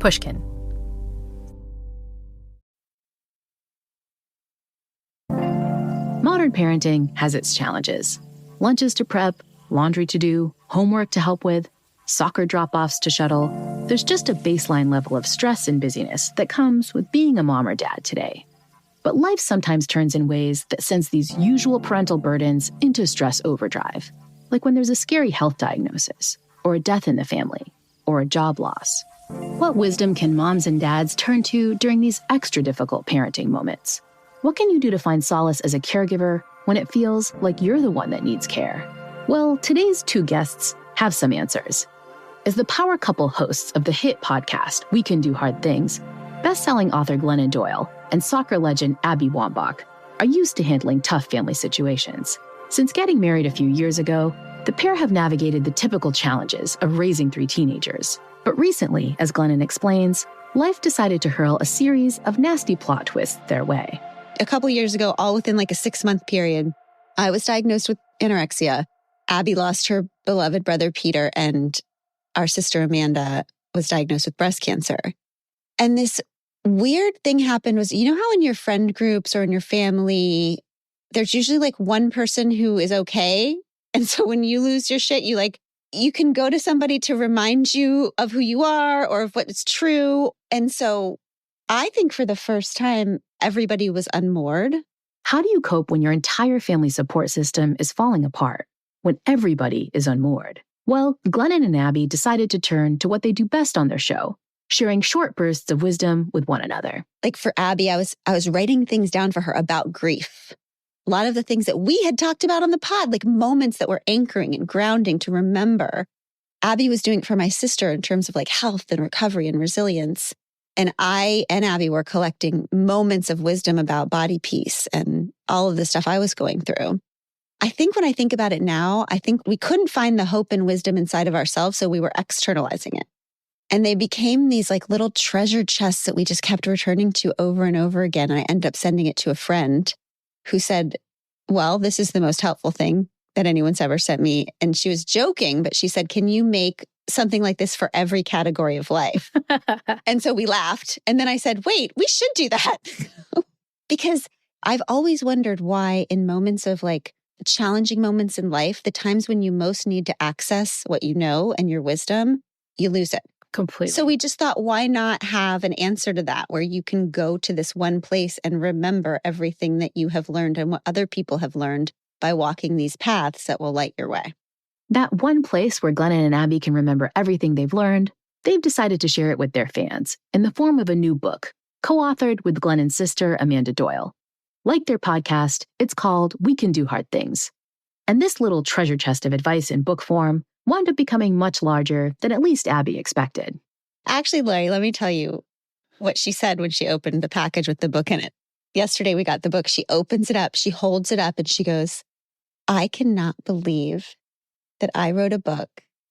Pushkin. Modern parenting has its challenges. Lunches to prep, laundry to do, homework to help with, soccer drop-offs to shuttle. There's just a baseline level of stress and busyness that comes with being a mom or dad today. But life sometimes turns in ways that sends these usual parental burdens into stress overdrive, like when there's a scary health diagnosis, or a death in the family, or a job loss. What wisdom can moms and dads turn to during these extra difficult parenting moments? What can you do to find solace as a caregiver when it feels like you're the one that needs care? Well, today's two guests have some answers. As the power couple hosts of the hit podcast, We Can Do Hard Things, best-selling author Glennon Doyle and soccer legend Abby Wambach are used to handling tough family situations. Since getting married a few years ago, the pair have navigated the typical challenges of raising 3 teenagers. But recently, as Glennon explains, life decided to hurl a series of nasty plot twists their way. A couple years ago, all within like a 6-month period, I was diagnosed with anorexia. Abby lost her beloved brother, Peter, and our sister, Amanda, was diagnosed with breast cancer. And this weird thing happened was, you know how in your friend groups or in your family, there's usually like one person who is okay. And so when you lose your shit, you can go to somebody to remind you of who you are or of what is true. And so I think for the first time, everybody was unmoored. How do you cope when your entire family support system is falling apart, when everybody is unmoored? Well, Glennon and Abby decided to turn to what they do best on their show, sharing short bursts of wisdom with one another. Like for Abby, I was writing things down for her about grief. A lot of the things that we had talked about on the pod, like moments that were anchoring and grounding to remember. Abby was doing it for my sister in terms of like health and recovery and resilience. And I and Abby were collecting moments of wisdom about body peace and all of the stuff I was going through. I think when I think about it now, I think we couldn't find the hope and wisdom inside of ourselves, so we were externalizing it. And they became these like little treasure chests that we just kept returning to over and over again. And I ended up sending it to a friend who said, well, this is the most helpful thing that anyone's ever sent me. And she was joking, but she said, can you make something like this for every category of life? And so we laughed. And then I said, wait, we should do that. Because I've always wondered why in moments of like challenging moments in life, the times when you most need to access what you know and your wisdom, you lose it. Completely. So we just thought, why not have an answer to that where you can go to this one place and remember everything that you have learned and what other people have learned by walking these paths that will light your way. That one place where Glennon and Abby can remember everything they've learned, they've decided to share it with their fans in the form of a new book, co-authored with Glennon's sister, Amanda Doyle. Like their podcast, it's called We Can Do Hard Things. And this little treasure chest of advice in book form wound up becoming much larger than at least Abby expected. Actually, Laurie, let me tell you what she said when she opened the package with the book in it. Yesterday, we got the book. She opens it up, she holds it up, and she goes, I cannot believe that I wrote a book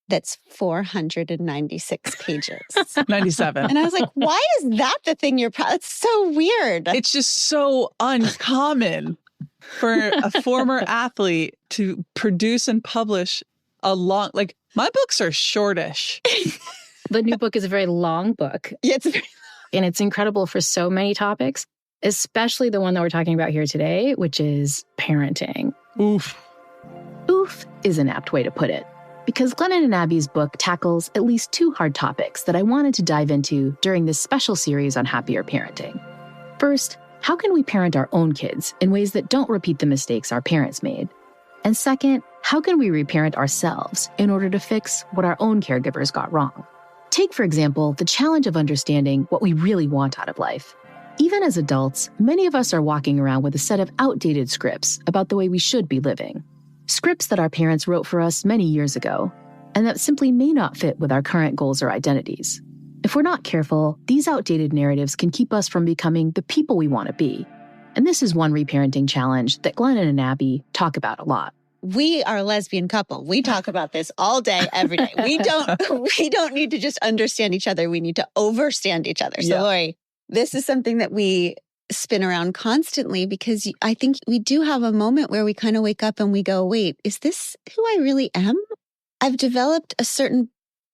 that's 496 pages. 97. And I was like, why is that the thing you're proud? It's so weird. It's just so uncommon for a former athlete to produce and publish a long, like my books are shortish. The new book is a very long book. Yeah, and it's incredible for so many topics, especially the one that we're talking about here today, which is parenting. Oof. Oof is an apt way to put it, because Glennon and Abby's book tackles at least 2 hard topics that I wanted to dive into during this special series on happier parenting. First, how can we parent our own kids in ways that don't repeat the mistakes our parents made? And second, how can we reparent ourselves in order to fix what our own caregivers got wrong? Take, for example, the challenge of understanding what we really want out of life. Even as adults, many of us are walking around with a set of outdated scripts about the way we should be living. Scripts that our parents wrote for us many years ago, and that simply may not fit with our current goals or identities. If we're not careful, these outdated narratives can keep us from becoming the people we want to be. And this is one reparenting challenge that Glennon and Abby talk about a lot. We are a lesbian couple. We talk about this all day, every day. We don't need to just understand each other. We need to overstand each other. So, Laurie, this is something that we spin around constantly because I think we do have a moment where we kind of wake up and we go, wait, is this who I really am? I've developed a certain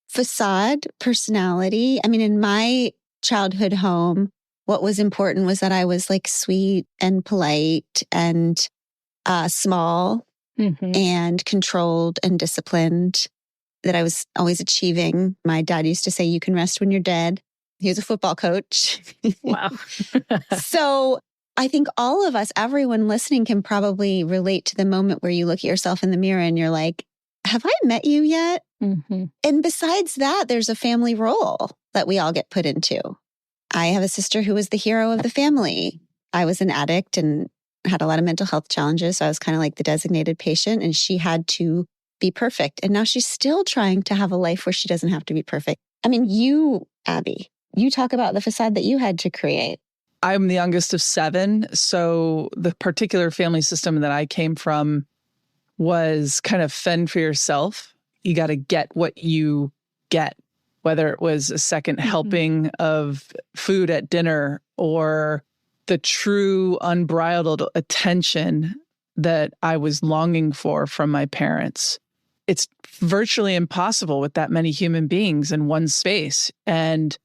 facade, personality. I mean, in my childhood home, what was important was that I was like sweet and polite and small and controlled and disciplined, that I was always achieving. My dad used to say, you can rest when you're dead. He was a football coach. Wow. So I think all of us, everyone listening, can probably relate to the moment where you look at yourself in the mirror and you're like, have I met you yet? And besides that, there's a family role that we all get put into. I have a sister who was the hero of the family. I was an addict and had a lot of mental health challenges. So I was kind of like the designated patient, and she had to be perfect. And now she's still trying to have a life where she doesn't have to be perfect. I mean, you, Abby, you talk about the facade that you had to create. I'm the youngest of 7. So the particular family system that I came from was kind of fend for yourself. You got to get what you get, whether it was a second helping of food at dinner or the true unbridled attention that I was longing for from my parents. It's virtually impossible with that many human beings in one space. And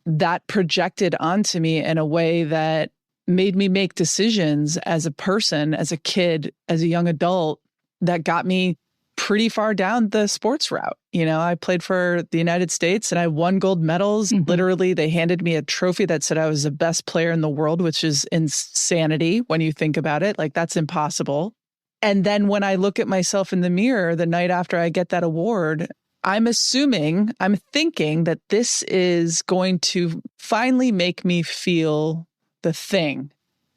that projected onto me in a way that made me make decisions as a person, as a kid, as a young adult, that got me pretty far down the sports route. You know, I played for the United States and I won gold medals. Literally, they handed me a trophy that said I was the best player in the world, which is insanity when you think about it. Like, that's impossible. And then when I look at myself in the mirror the night after I get that award, I'm thinking that this is going to finally make me feel the thing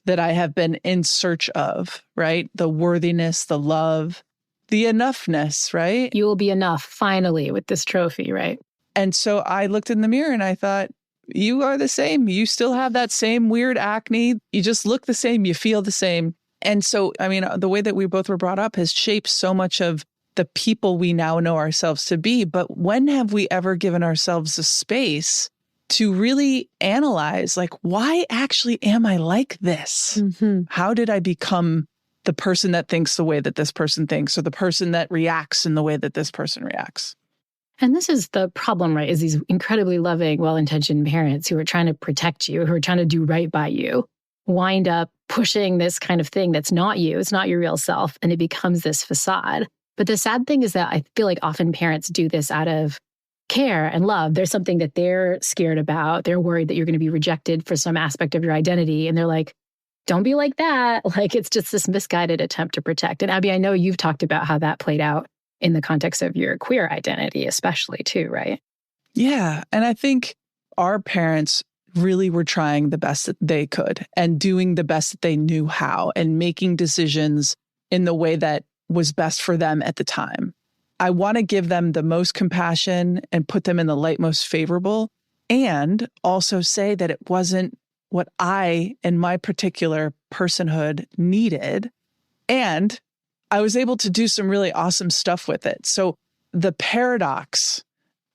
that I have been in search of, right? The worthiness, the love, the enoughness, right? You will be enough finally with this trophy, right? And so I looked in the mirror and I thought, you are the same. You still have that same weird acne. You just look the same. You feel the same. And so, I mean, the way that we both were brought up has shaped so much of the people we now know ourselves to be. But when have we ever given ourselves a space to really analyze, like, why actually am I like this? How did I become the person that thinks the way that this person thinks, or the person that reacts in the way that this person reacts? And this is the problem, right? Is these incredibly loving, well-intentioned parents who are trying to protect you, who are trying to do right by you, wind up pushing this kind of thing that's not you. It's not your real self. And it becomes this facade. But the sad thing is that I feel like often parents do this out of care and love. There's something that they're scared about. They're worried that you're going to be rejected for some aspect of your identity. And they're like, don't be like that. Like, it's just this misguided attempt to protect. And Abby, I know you've talked about how that played out in the context of your queer identity, especially too, right? Yeah. And I think our parents really were trying the best that they could and doing the best that they knew how and making decisions in the way that was best for them at the time. I want to give them the most compassion and put them in the light most favorable, and also say that it wasn't what I, in my particular personhood, needed. And I was able to do some really awesome stuff with it. So the paradox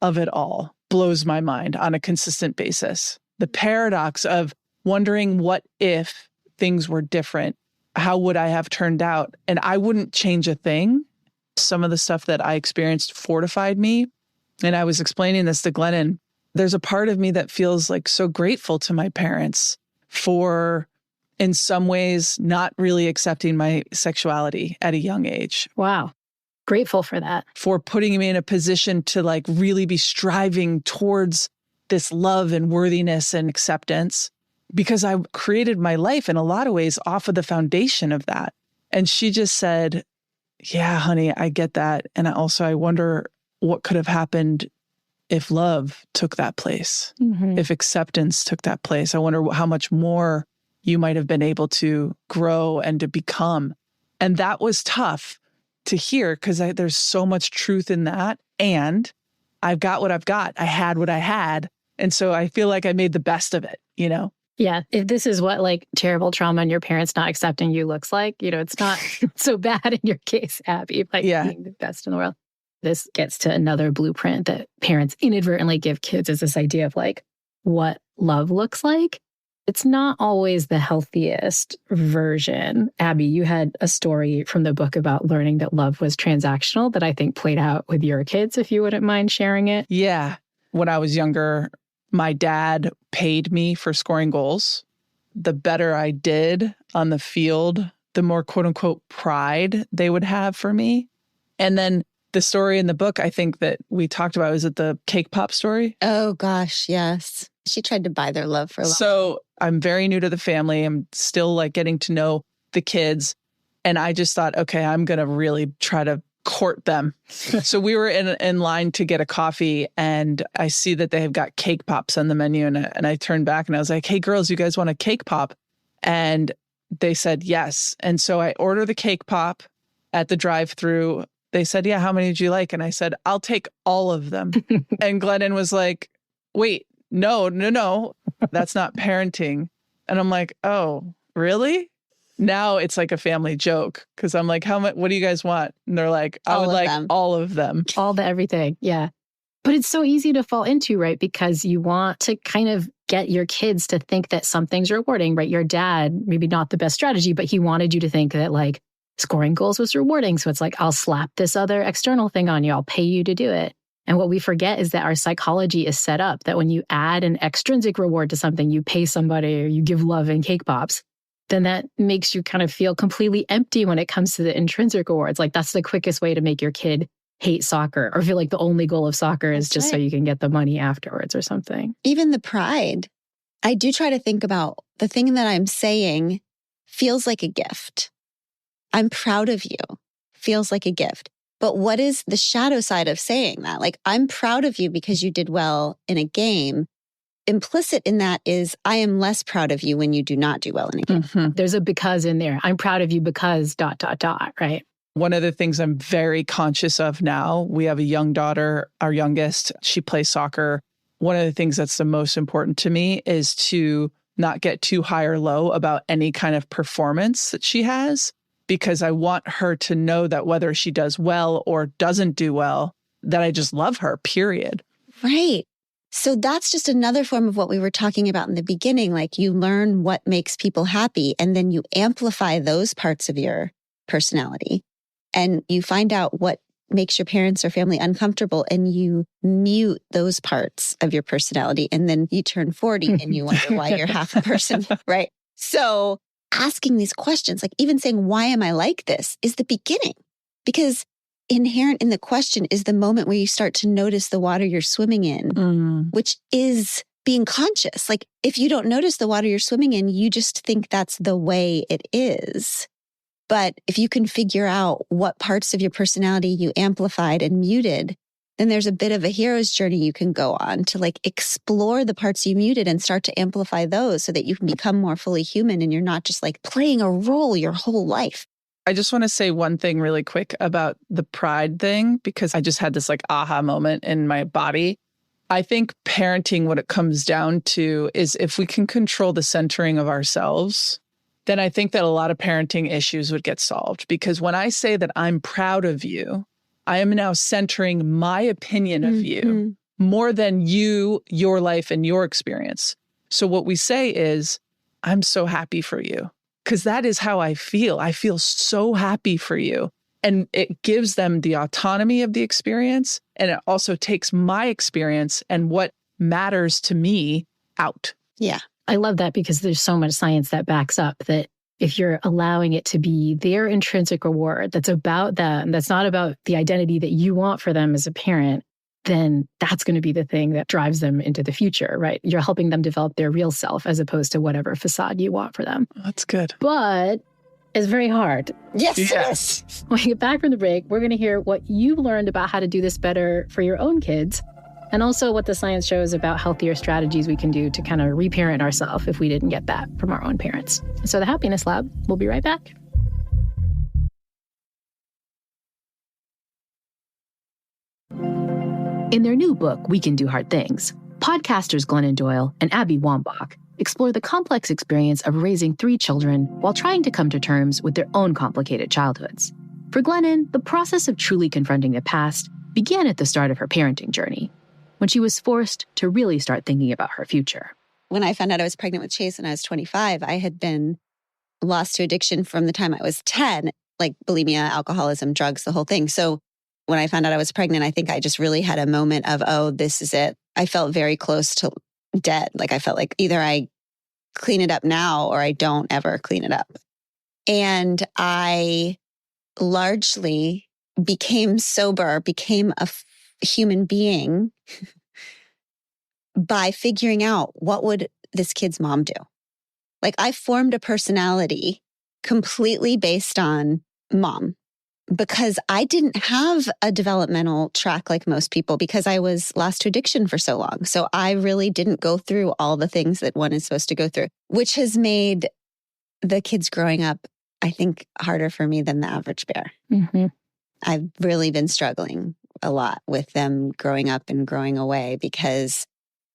of it all blows my mind on a consistent basis. The paradox of wondering, what if things were different? How would I have turned out? And I wouldn't change a thing. Some of the stuff that I experienced fortified me. And I was explaining this to Glennon. There's a part of me that feels like so grateful to my parents for, in some ways, not really accepting my sexuality at a young age. Wow. Grateful for that. For putting me in a position to like really be striving towards this love and worthiness and acceptance, because I created my life in a lot of ways off of the foundation of that. And she just said, yeah, honey, I get that. And I wonder what could have happened if love took that place, if acceptance took that place. I wonder how much more you might have been able to grow and to become. And that was tough to hear, because there's so much truth in that. And I've got what I've got. I had what I had. And so I feel like I made the best of it, you know? Yeah. If this is what like terrible trauma and your parents not accepting you looks like, you know, it's not so bad in your case, Abby, like being the best in the world. This gets to another blueprint that parents inadvertently give kids, is this idea of like what love looks like. It's not always the healthiest version. Abby, you had a story from the book about learning that love was transactional that I think played out with your kids, if you wouldn't mind sharing it. Yeah. When I was younger, my dad paid me for scoring goals. The better I did on the field, the more quote unquote pride they would have for me. And then the story in the book, I think that we talked about, was it the cake pop story? Oh gosh, yes. She tried to buy their love for a long time. So I'm very new to the family. I'm still like getting to know the kids. And I just thought, okay, I'm going to really try to court them. So we were in line to get a coffee, and I see that they have got cake pops on the menu. And I turned back and I was like, hey, girls, you guys want a cake pop? And they said yes. And so I order the cake pop at the drive-thru. They said, yeah, how many would you like? And I said, I'll take all of them. And Glennon was like, wait, no, that's not parenting. And I'm like, oh, really? Now it's like a family joke because I'm like, how much? What do you guys want? And they're like, I would like all of them. All the everything. Yeah. But it's so easy to fall into, right? Because you want to kind of get your kids to think that something's rewarding, right? Your dad, maybe not the best strategy, but he wanted you to think that like scoring goals was rewarding. So it's like, I'll slap this other external thing on you. I'll pay you to do it. And what we forget is that our psychology is set up that when you add an extrinsic reward to something, you pay somebody or you give love and cake pops, then that makes you kind of feel completely empty when it comes to the intrinsic rewards. Like that's the quickest way to make your kid hate soccer or feel like the only goal of soccer is just so you can get the money afterwards or something. Even the pride. I do try to think about the thing that I'm saying feels like a gift. I'm proud of you. Feels like a gift. But what is the shadow side of saying that? Like, I'm proud of you because you did well in a game. Implicit in that is, I am less proud of you when you do not do well in a game. Mm-hmm. There's a because in there. I'm proud of you because ... right? One of the things I'm very conscious of now, we have a young daughter, our youngest, she plays soccer. One of the things that's the most important to me is to not get too high or low about any kind of performance that she has, because I want her to know that whether she does well or doesn't do well, that I just love her, period. Right. So that's just another form of what we were talking about in the beginning. Like you learn what makes people happy and then you amplify those parts of your personality and you find out what makes your parents or family uncomfortable and you mute those parts of your personality. And then you turn 40 and you wonder why you're half a person, right? So asking these questions, like even saying, why am I like this, is the beginning. Because inherent in the question is the moment where you start to notice the water you're swimming in, which is being conscious. Like if you don't notice the water you're swimming in, you just think that's the way it is. But if you can figure out what parts of your personality you amplified and muted, then there's a bit of a hero's journey you can go on to like explore the parts you muted and start to amplify those so that you can become more fully human and you're not just like playing a role your whole life. I just want to say one thing really quick about the pride thing, because I just had this like aha moment in my body. I think parenting, what it comes down to is if we can control the centering of ourselves, then I think that a lot of parenting issues would get solved. Because when I say that I'm proud of you, I am now centering my opinion of you more than you, your life, and your experience. So what we say is, I'm so happy for you. Because that is how I feel. I feel so happy for you. And it gives them the autonomy of the experience. And it also takes my experience and what matters to me out. Yeah. I love that because there's so much science that backs up that if you're allowing it to be their intrinsic reward that's about them, that's not about the identity that you want for them as a parent, then that's going to be the thing that drives them into the future, right? You're helping them develop their real self as opposed to whatever facade you want for them. That's good. But it's very hard. Yes. When we get back from the break, we're going to hear what you learned about how to do this better for your own kids, and also what the science shows about healthier strategies we can do to kind of reparent ourselves if we didn't get that from our own parents. So the Happiness Lab, we'll be right back. In their new book, We Can Do Hard Things, podcasters Glennon Doyle and Abby Wambach explore the complex experience of raising 3 children while trying to come to terms with their own complicated childhoods. For Glennon, the process of truly confronting the past began at the start of her parenting journey, when she was forced to really start thinking about her future. when I found out I was pregnant with Chase when I was 25, I had been lost to addiction from the time I was 10, like bulimia, alcoholism, drugs, the whole thing. So when I found out I was pregnant, I think I just really had a moment of, oh, this is it. I felt very close to dead. Like I felt like either I clean it up now or I don't ever clean it up. And I largely became sober, became a human being by figuring out what would this kid's mom do. Like I formed a personality completely based on mom because I didn't have a developmental track like most people because I was lost to addiction for so long. So I really didn't go through all the things that one is supposed to go through, which has made the kids growing up, I think, harder for me than the average bear. Mm-hmm. I've really been struggling a lot with them growing up and growing away because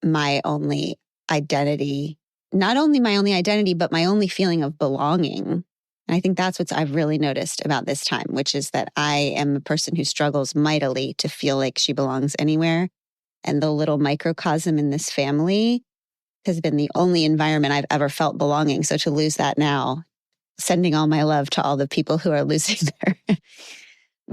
my only identity, not only my only identity, but my only feeling of belonging. And I think that's what I've really noticed about this time, which is that I am a person who struggles mightily to feel like she belongs anywhere. And the little microcosm in this family has been the only environment I've ever felt belonging. So to lose that now, sending all my love to all the people who are losing their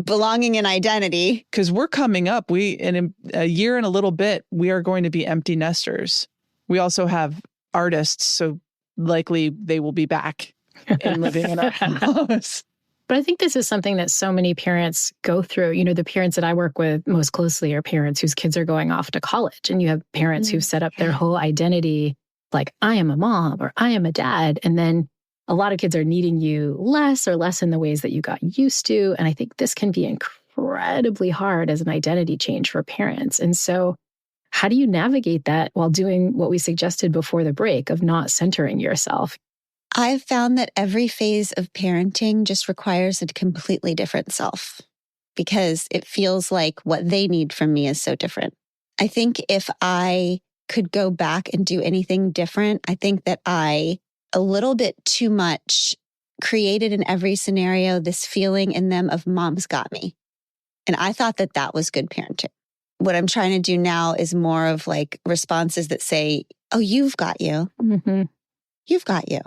belonging and identity. Because we're coming up, in a year and a little bit, we are going to be empty nesters. We also have artists, so likely they will be back and living in our house. But I think this is something that so many parents go through. You know, the parents that I work with most closely are parents whose kids are going off to college. And you have parents who've set up their whole identity like, I am a mom or I am a dad. And then a lot of kids are needing you less in the ways that you got used to. And I think this can be incredibly hard as an identity change for parents. And so how do you navigate that while doing what we suggested before the break of not centering yourself? I've found that every phase of parenting just requires a completely different self because it feels like what they need from me is so different. I think if I could go back and do anything different, I think that I, a little bit too much, created in every scenario this feeling in them of mom's got me. And I thought that that was good parenting. What I'm trying to do now is more of like responses that say, oh, you've got you. Mm-hmm. You've got you.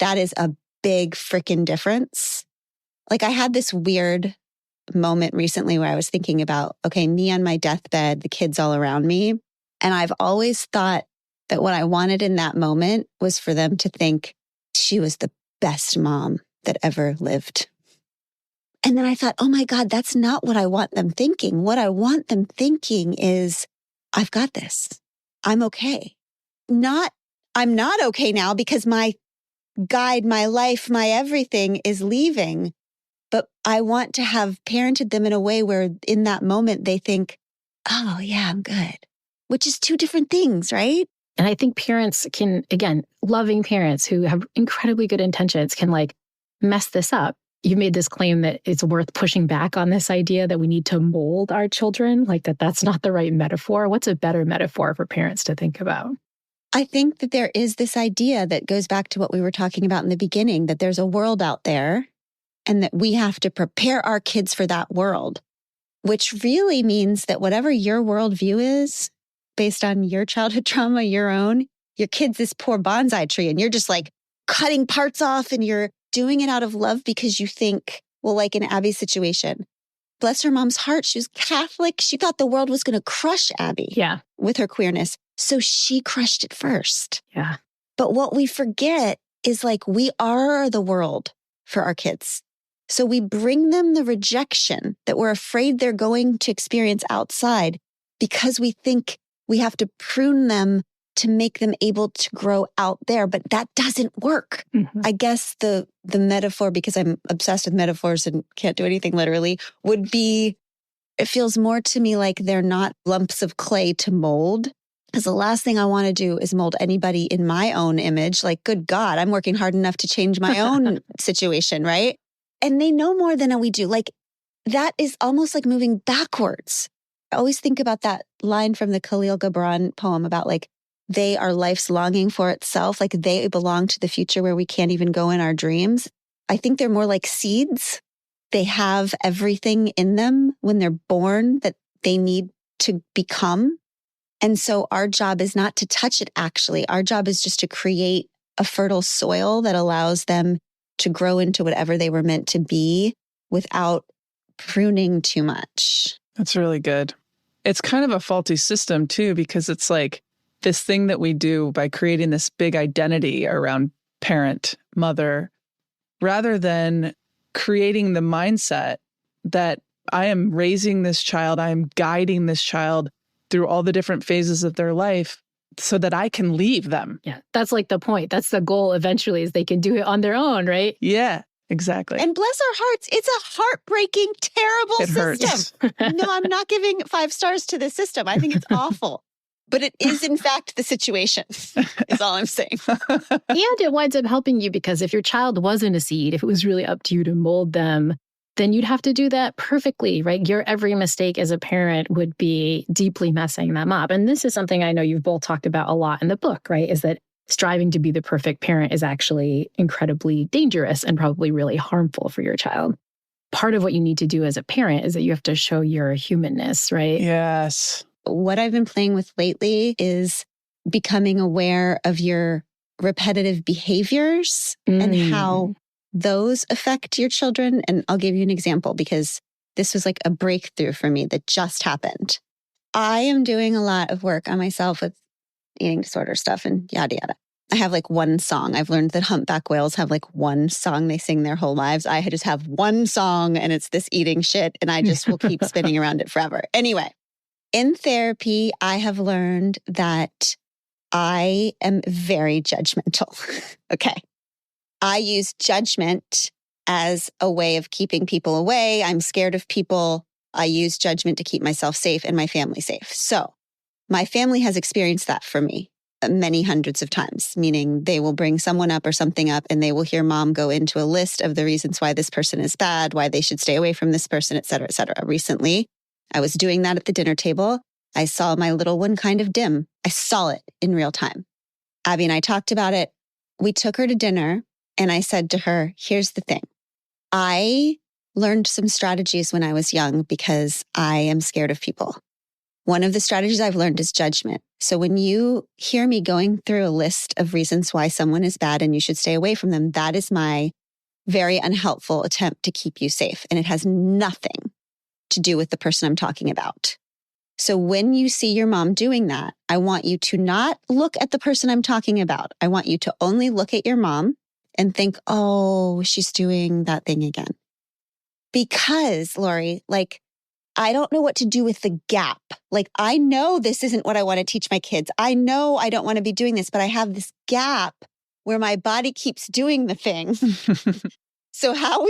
That is a big freaking difference. Like I had this weird moment recently where I was thinking about, okay, me on my deathbed, the kids all around me. And I've always thought that what I wanted in that moment was for them to think she was the best mom that ever lived. And then I thought, oh my God, that's not what I want them thinking. What I want them thinking is, I've got this. I'm okay. I'm not okay now because my guide, my life, my everything is leaving. But I want to have parented them in a way where in that moment they think, oh yeah, I'm good, which is two different things, right? And I think parents can, again, loving parents who have incredibly good intentions can like mess this up. You made this claim that it's worth pushing back on this idea that we need to mold our children, like that's not the right metaphor. What's a better metaphor for parents to think about? I think that there is this idea that goes back to what we were talking about in the beginning, that there's a world out there and that we have to prepare our kids for that world, which really means that whatever your worldview is based on your childhood trauma, your own, your kid's this poor bonsai tree and you're just like cutting parts off and you're doing it out of love because you think, well, like in Abby's situation, bless her mom's heart, she was Catholic. She thought the world was going to crush Abby with her queerness. So she crushed it first. Yeah. But what we forget is like we are the world for our kids. So we bring them the rejection that we're afraid they're going to experience outside because we think we have to prune them to make them able to grow out there. But that doesn't work. Mm-hmm. I guess the metaphor, because I'm obsessed with metaphors and can't do anything literally, would be, it feels more to me like they're not lumps of clay to mold. Because the last thing I want to do is mold anybody in my own image. Like, good God, I'm working hard enough to change my own situation, right? And they know more than we do. Like, that is almost like moving backwards. I always think about that line from the Khalil Gibran poem about like, they are life's longing for itself. Like they belong to the future where we can't even go in our dreams. I think they're more like seeds. They have everything in them when they're born that they need to become. And so our job is not to touch it, actually. Our job is just to create a fertile soil that allows them to grow into whatever they were meant to be without pruning too much. That's really good. It's kind of a faulty system too, because it's like this thing that we do by creating this big identity around parent, mother, rather than creating the mindset that I am raising this child, I am guiding this child through all the different phases of their life so that I can leave them. Yeah, that's like the point. That's the goal eventually, is they can do it on their own, right? Yeah, exactly. And bless our hearts, it's a heartball, terrible It system. hurts. No, I'm not giving 5 stars to this system. I think it's awful. But it is, in fact, the situation, is all I'm saying. And it winds up helping you, because if your child wasn't a seed, if it was really up to you to mold them, then you'd have to do that perfectly, right? Your every mistake as a parent would be deeply messing them up. And this is something I know you've both talked about a lot in the book, right? Is that striving to be the perfect parent is actually incredibly dangerous and probably really harmful for your child. Part of what you need to do as a parent is that you have to show your humanness, right? Yes. What I've been playing with lately is becoming aware of your repetitive behaviors and how those affect your children. And I'll give you an example, because this was like a breakthrough for me that just happened. I am doing a lot of work on myself with eating disorder stuff and yada, yada. I have like one song. I've learned that humpback whales have like one song they sing their whole lives. I just have one song, and it's this eating shit, and I just will keep spinning around it forever. Anyway, in therapy, I have learned that I am very judgmental. Okay. I use judgment as a way of keeping people away. I'm scared of people. I use judgment to keep myself safe and my family safe. So my family has experienced that for me many hundreds of times, meaning they will bring someone up or something up, and they will hear mom go into a list of the reasons why this person is bad, why they should stay away from this person, et cetera, et cetera. Recently, I was doing that at the dinner table. I saw my little one kind of dim. I saw it in real time. Abby and I talked about it. We took her to dinner, and I said to her, here's the thing. I learned some strategies when I was young because I am scared of people. One of the strategies I've learned is judgment. So when you hear me going through a list of reasons why someone is bad and you should stay away from them, that is my very unhelpful attempt to keep you safe. And it has nothing to do with the person I'm talking about. So when you see your mom doing that, I want you to not look at the person I'm talking about. I want you to only look at your mom and think, oh, she's doing that thing again. Because, Laurie, like, I don't know what to do with the gap. Like, I know this isn't what I want to teach my kids. I know I don't want to be doing this, but I have this gap where my body keeps doing the thing. So how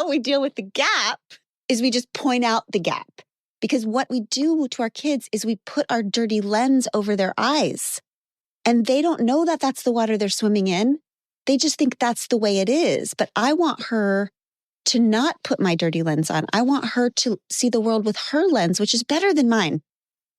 we deal with the gap is we just point out the gap. Because what we do to our kids is we put our dirty lens over their eyes. And they don't know that that's the water they're swimming in. They just think that's the way it is. But I want her to not put my dirty lens on. I want her to see the world with her lens, which is better than mine.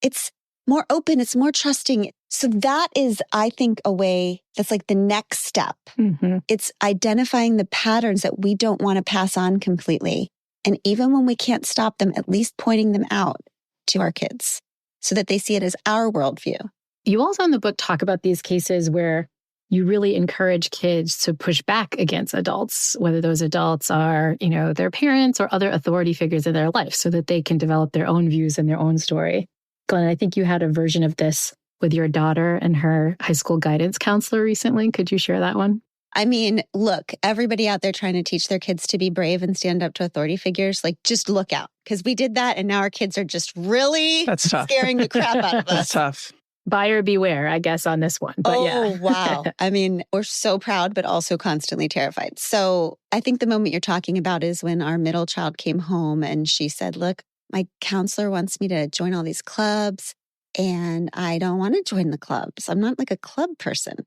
It's more open. It's more trusting. So that is, I think, a way that's like the next step. Mm-hmm. It's identifying the patterns that we don't want to pass on completely. And even when we can't stop them, at least pointing them out to our kids so that they see it as our worldview. You also in the book talk about these cases where you really encourage kids to push back against adults, whether those adults are, their parents or other authority figures in their life, so that they can develop their own views and their own story. Glenn, I think you had a version of this with your daughter and her high school guidance counselor recently. Could you share that one? I mean, look, everybody out there trying to teach their kids to be brave and stand up to authority figures, like, just look out, because we did that and now our kids are just really scaring the crap out of us. That's tough. Buyer beware, I guess, on this one. But wow. I mean, we're so proud, but also constantly terrified. So I think the moment you're talking about is when our middle child came home and she said, look, my counselor wants me to join all these clubs and I don't want to join the clubs. I'm not like a club person.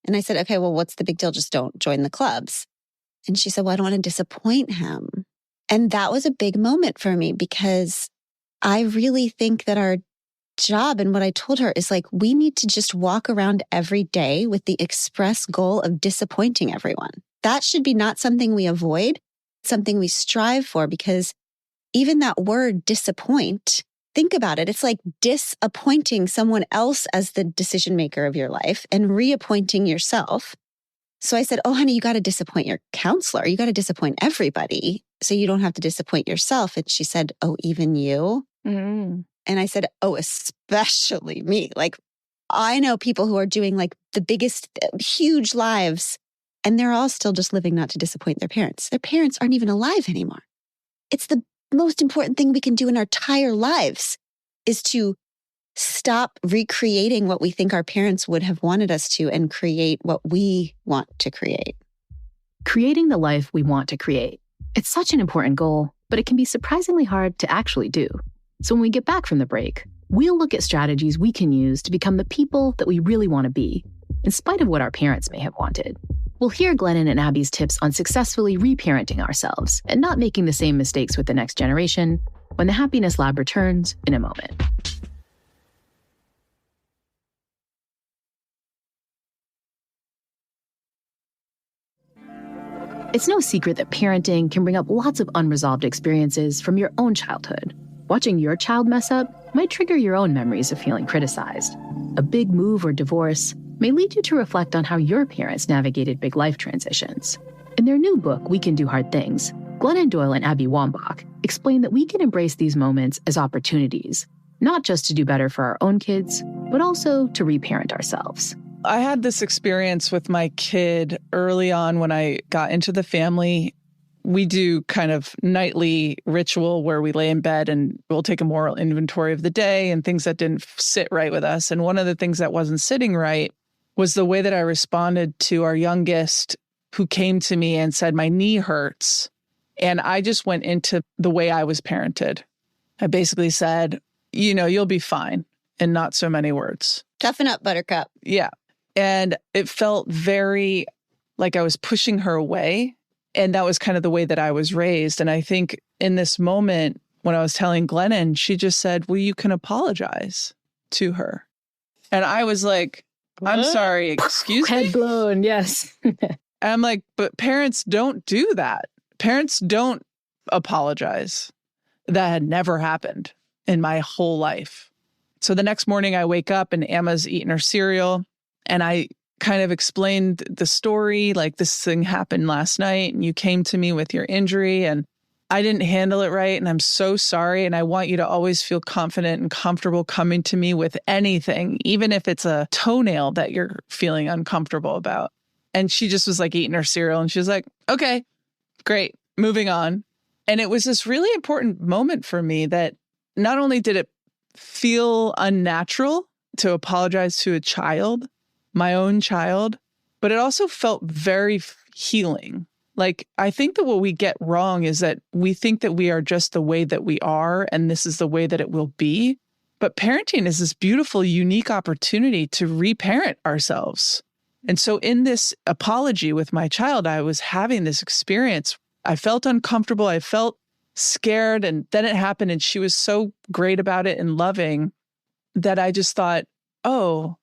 And I said, okay, well, what's the big deal? Just don't join the clubs. And she said, well, I don't want to disappoint him. And that was a big moment for me, because I really think that our job, and what I told her is, like, we need to just walk around every day with the express goal of disappointing everyone. That should be not something we avoid, something we strive for, because even that word disappoint, think about it, it's like disappointing someone else as the decision maker of your life and reappointing yourself. So I said, oh, honey, you got to disappoint your counselor. You got to disappoint everybody so you don't have to disappoint yourself. And she said, oh, even you? Mm. And I said, oh, especially me. Like, I know people who are doing like the biggest, huge lives, and they're all still just living not to disappoint their parents. Their parents aren't even alive anymore. It's the most important thing we can do in our entire lives is to stop recreating what we think our parents would have wanted us to and create what we want to create. Creating the life we want to create. It's such an important goal, but it can be surprisingly hard to actually do. So when we get back from the break, we'll look at strategies we can use to become the people that we really want to be, in spite of what our parents may have wanted. We'll hear Glennon and Abby's tips on successfully reparenting ourselves and not making the same mistakes with the next generation when the Happiness Lab returns in a moment. It's no secret that parenting can bring up lots of unresolved experiences from your own childhood. Watching your child mess up might trigger your own memories of feeling criticized. A big move or divorce may lead you to reflect on how your parents navigated big life transitions. In their new book, We Can Do Hard Things, Glennon Doyle and Abby Wambach explain that we can embrace these moments as opportunities, not just to do better for our own kids, but also to reparent ourselves. I had this experience with my kid early on when I got into the family. We do kind of nightly ritual where we lay in bed and we'll take a moral inventory of the day and things that didn't sit right with us. And one of the things that wasn't sitting right was the way that I responded to our youngest, who came to me and said, my knee hurts. And I just went into the way I was parented. I basically said, you'll be fine, in not so many words. Toughen up, buttercup. Yeah. And it felt very like I was pushing her away. And that was kind of the way that I was raised. And I think in this moment, when I was telling Glennon, she just said, well, you can apologize to her. And I was like, I'm sorry, excuse me? Head blown, yes. And I'm like, but parents don't do that. Parents don't apologize. That had never happened in my whole life. So the next morning I wake up and Emma's eating her cereal. And I kind of explained the story, like this thing happened last night and you came to me with your injury and I didn't handle it right. And I'm so sorry. And I want you to always feel confident and comfortable coming to me with anything, even if it's a toenail that you're feeling uncomfortable about. And she just was like eating her cereal and she was like, okay, great, moving on. And it was this really important moment for me that not only did it feel unnatural to apologize to a child, my own child, but it also felt very healing. Like, I think that what we get wrong is that we think that we are just the way that we are, and this is the way that it will be. But parenting is this beautiful, unique opportunity to reparent ourselves. And so in this apology with my child, I was having this experience. I felt uncomfortable. I felt scared. And then it happened. And she was so great about it and loving that I just thought, oh,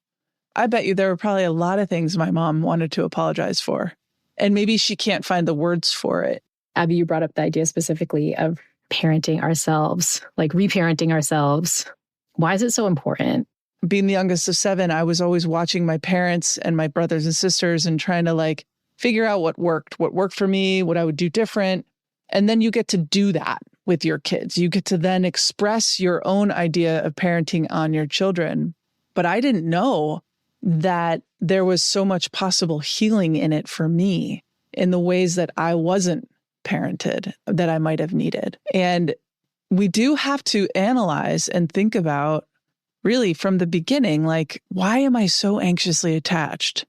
I bet you there were probably a lot of things my mom wanted to apologize for. And maybe she can't find the words for it. Abby, you brought up the idea specifically of parenting ourselves, like reparenting ourselves. Why is it so important? Being the youngest of 7, I was always watching my parents and my brothers and sisters and trying to figure out what worked for me, what I would do different. And then you get to do that with your kids. You get to then express your own idea of parenting on your children. But I didn't know that there was so much possible healing in it for me in the ways that I wasn't parented that I might have needed. And we do have to analyze and think about really from the beginning, why am I so anxiously attached?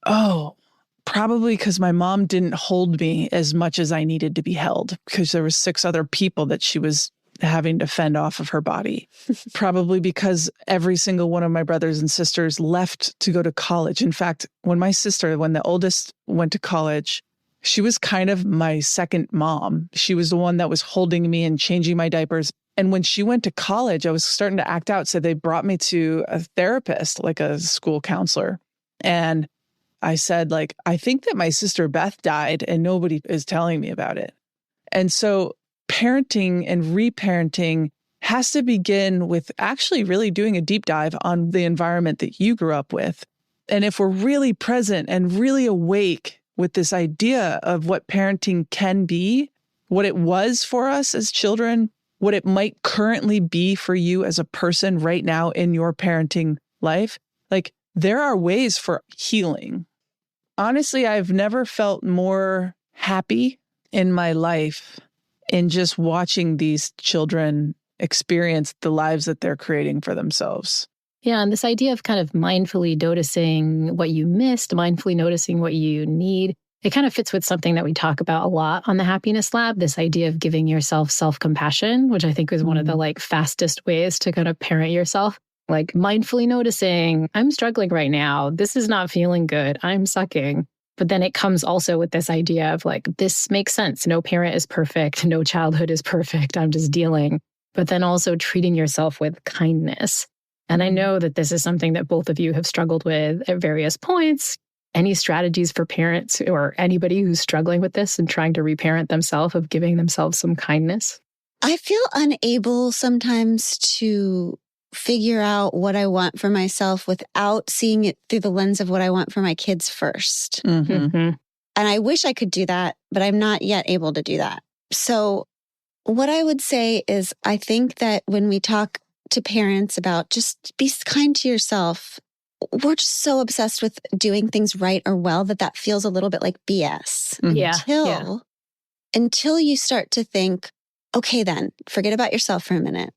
Oh, probably because my mom didn't hold me as much as I needed to be held because there were 6 other people that she was having to fend off of her body. Probably because every single one of my brothers and sisters left to go to college. In fact, when the oldest went to college, she was kind of my second mom. She was the one that was holding me and changing my diapers. And when she went to college, I was starting to act out. So they brought me to a therapist, like a school counselor. And I said, I think that my sister Beth died and nobody is telling me about it. And so parenting and reparenting has to begin with actually really doing a deep dive on the environment that you grew up with. And if we're really present and really awake with this idea of what parenting can be, what it was for us as children, what it might currently be for you as a person right now in your parenting life, like there are ways for healing. Honestly, I've never felt more happy in my life in just watching these children experience the lives that they're creating for themselves. Yeah, and this idea of kind of mindfully noticing what you missed, mindfully noticing what you need, it kind of fits with something that we talk about a lot on the Happiness Lab, this idea of giving yourself self-compassion, which I think is one of the like fastest ways to kind of parent yourself. Like mindfully noticing, I'm struggling right now. This is not feeling good. I'm sucking. But then it comes also with this idea of like, this makes sense. No parent is perfect. No childhood is perfect. I'm just dealing. But then also treating yourself with kindness. And I know that this is something that both of you have struggled with at various points. Any strategies for parents or anybody who's struggling with this and trying to reparent themselves of giving themselves some kindness? I feel unable sometimes to figure out what I want for myself without seeing it through the lens of what I want for my kids first. And I wish I could do that, but I'm not yet able to do that. So what I would say is I think that when we talk to parents about just be kind to yourself, we're just so obsessed with doing things right or well that feels a little bit like BS. Until you start to think, okay, then forget about yourself for a minute.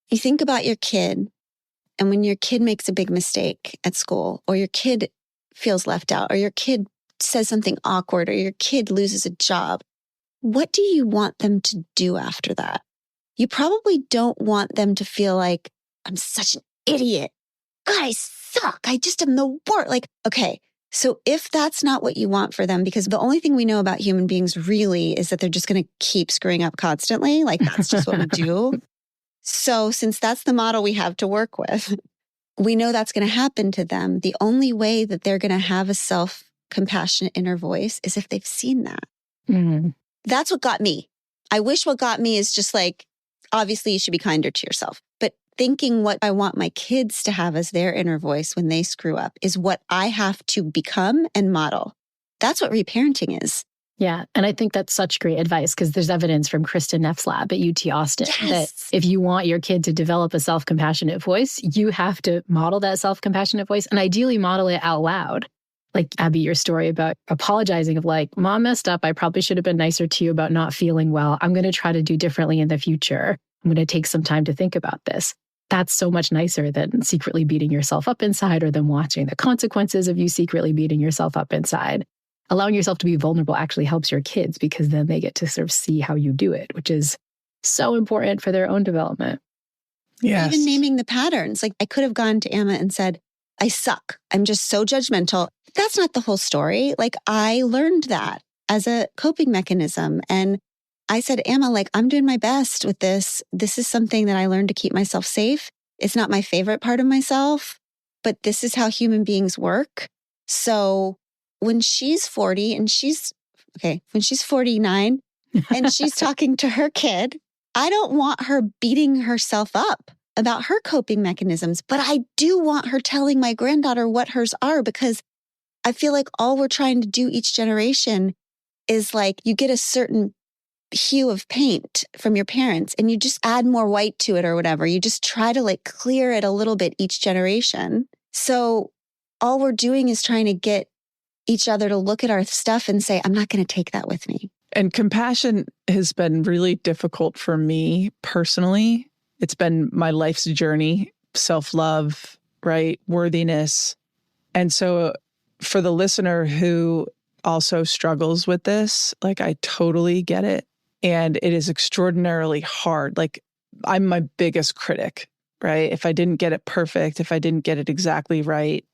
You think about your kid, and when your kid makes a big mistake at school, or your kid feels left out, or your kid says something awkward, or your kid loses a job, what do you want them to do after that? You probably don't want them to feel like, I'm such an idiot. God, I suck. I just am the worst. Like, okay, so if that's not what you want for them, because the only thing we know about human beings really is that they're just going to keep screwing up constantly. Like, that's just what we do. So since that's the model we have to work with, we know that's going to happen to them. The only way that they're going to have a self-compassionate inner voice is if they've seen that. That's what got me. I wish what got me is just like, obviously, you should be kinder to yourself. But thinking what I want my kids to have as their inner voice when they screw up is what I have to become and model. That's what reparenting is. Yeah. And I think that's such great advice because there's evidence from Kristen Neff's lab at UT Austin that if you want your kid to develop a self-compassionate voice, you have to model that self-compassionate voice and ideally model it out loud. Like Abby, your story about apologizing of like, Mom messed up. I probably should have been nicer to you about not feeling well. I'm going to try to do differently in the future. I'm going to take some time to think about this. That's so much nicer than secretly beating yourself up inside or than watching the consequences of you secretly beating yourself up inside. Allowing yourself to be vulnerable actually helps your kids because then they get to sort of see how you do it, which is so important for their own development. Yes. Even naming the patterns. Like I could have gone to Emma and said, I suck. I'm just so judgmental. That's not the whole story. Like I learned that as a coping mechanism. And I said, Emma, like I'm doing my best with this. This is something that I learned to keep myself safe. It's not my favorite part of myself, but this is how human beings work. So when she's 40 and when she's 49 and she's talking to her kid, I don't want her beating herself up about her coping mechanisms, but I do want her telling my granddaughter what hers are because I feel like all we're trying to do each generation is like you get a certain hue of paint from your parents and you just add more white to it or whatever. You just try to like clear it a little bit each generation. So all we're doing is trying to get each other to look at our stuff and say, I'm not going to take that with me. And compassion has been really difficult for me personally. It's been my life's journey, self-love, right? Worthiness. And so for the listener who also struggles with this, like I totally get it. And it is extraordinarily hard. Like I'm my biggest critic, right? If I didn't get it perfect, if I didn't get it exactly right,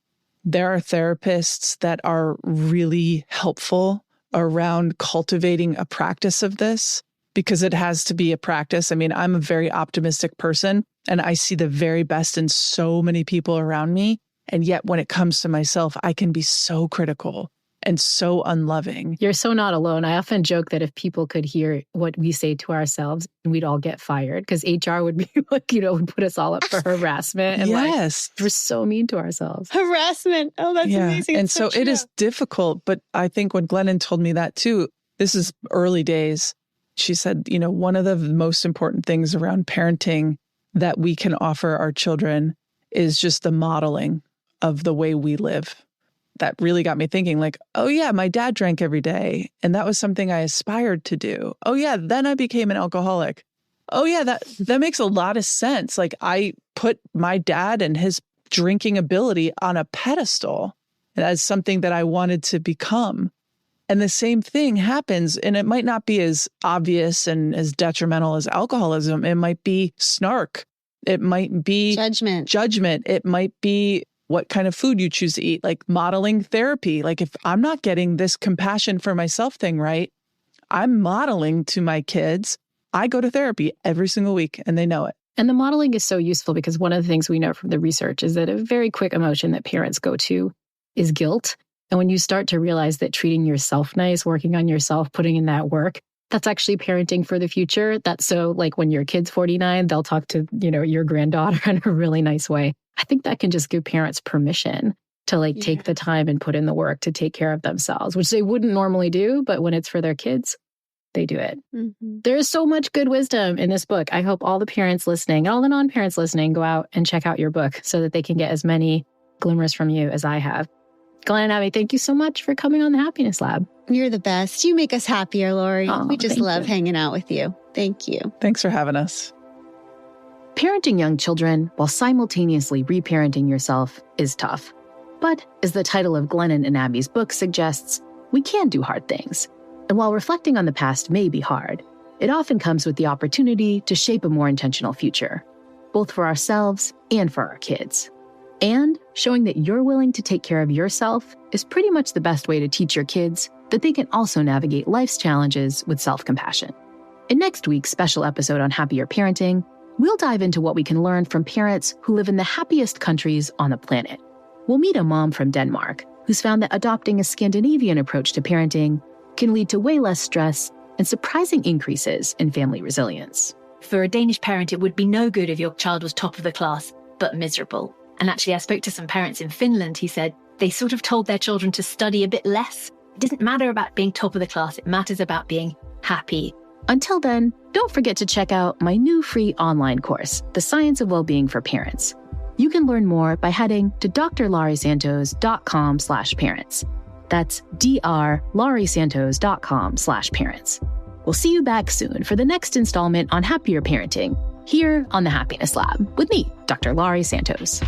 there are therapists that are really helpful around cultivating a practice of this because it has to be a practice. I mean, I'm a very optimistic person and I see the very best in so many people around me. And yet when it comes to myself, I can be so critical. and so unloving. You're so not alone. I often joke that if people could hear what we say to ourselves, we'd all get fired because HR would be like, would put us all up for harassment. And yes. We're so mean to ourselves. Harassment. Oh, that's amazing. And so it is difficult. But I think when Glennon told me that too, this is early days. She said, one of the most important things around parenting that we can offer our children is just the modeling of the way we live. That really got me thinking like, oh yeah, my dad drank every day. And that was something I aspired to do. Oh yeah, then I became an alcoholic. Oh yeah, that makes a lot of sense. Like I put my dad and his drinking ability on a pedestal as something that I wanted to become. And the same thing happens, and it might not be as obvious and as detrimental as alcoholism. It might be snark. It might be judgment. It might be what kind of food you choose to eat, like modeling therapy. Like if I'm not getting this compassion for myself thing right, I'm modeling to my kids. I go to therapy every single week and they know it. And the modeling is so useful because one of the things we know from the research is that a very quick emotion that parents go to is guilt. And when you start to realize that treating yourself nice, working on yourself, putting in that work, that's actually parenting for the future. That's so like when your kid's 49, they'll talk to, your granddaughter in a really nice way. I think that can just give parents permission to take the time and put in the work to take care of themselves, which they wouldn't normally do. But when it's for their kids, they do it. Mm-hmm. There is so much good wisdom in this book. I hope all the parents listening, all the non-parents listening, go out and check out your book so that they can get as many glimmers from you as I have. Glenn and Abby, thank you so much for coming on the Happiness Lab. You're the best. You make us happier, Laurie. We just love hanging out with you. Thank you. Thanks for having us. Parenting young children while simultaneously reparenting yourself is tough. But as the title of Glennon and Abby's book suggests, we can do hard things. And while reflecting on the past may be hard, it often comes with the opportunity to shape a more intentional future, both for ourselves and for our kids. And showing that you're willing to take care of yourself is pretty much the best way to teach your kids that they can also navigate life's challenges with self-compassion. In next week's special episode on Happier Parenting, we'll dive into what we can learn from parents who live in the happiest countries on the planet. We'll meet a mom from Denmark who's found that adopting a Scandinavian approach to parenting can lead to way less stress and surprising increases in family resilience. For a Danish parent, it would be no good if your child was top of the class, but miserable. And actually, I spoke to some parents in Finland who said they sort of told their children to study a bit less. It doesn't matter about being top of the class. It matters about being happy. Until then, don't forget to check out my new free online course, The Science of Wellbeing for Parents. You can learn more by heading to drlauriesantos.com/parents. That's drlauriesantos.com/parents. We'll see you back soon for the next installment on Happier Parenting, here on the Happiness Lab with me, Dr. Laurie Santos.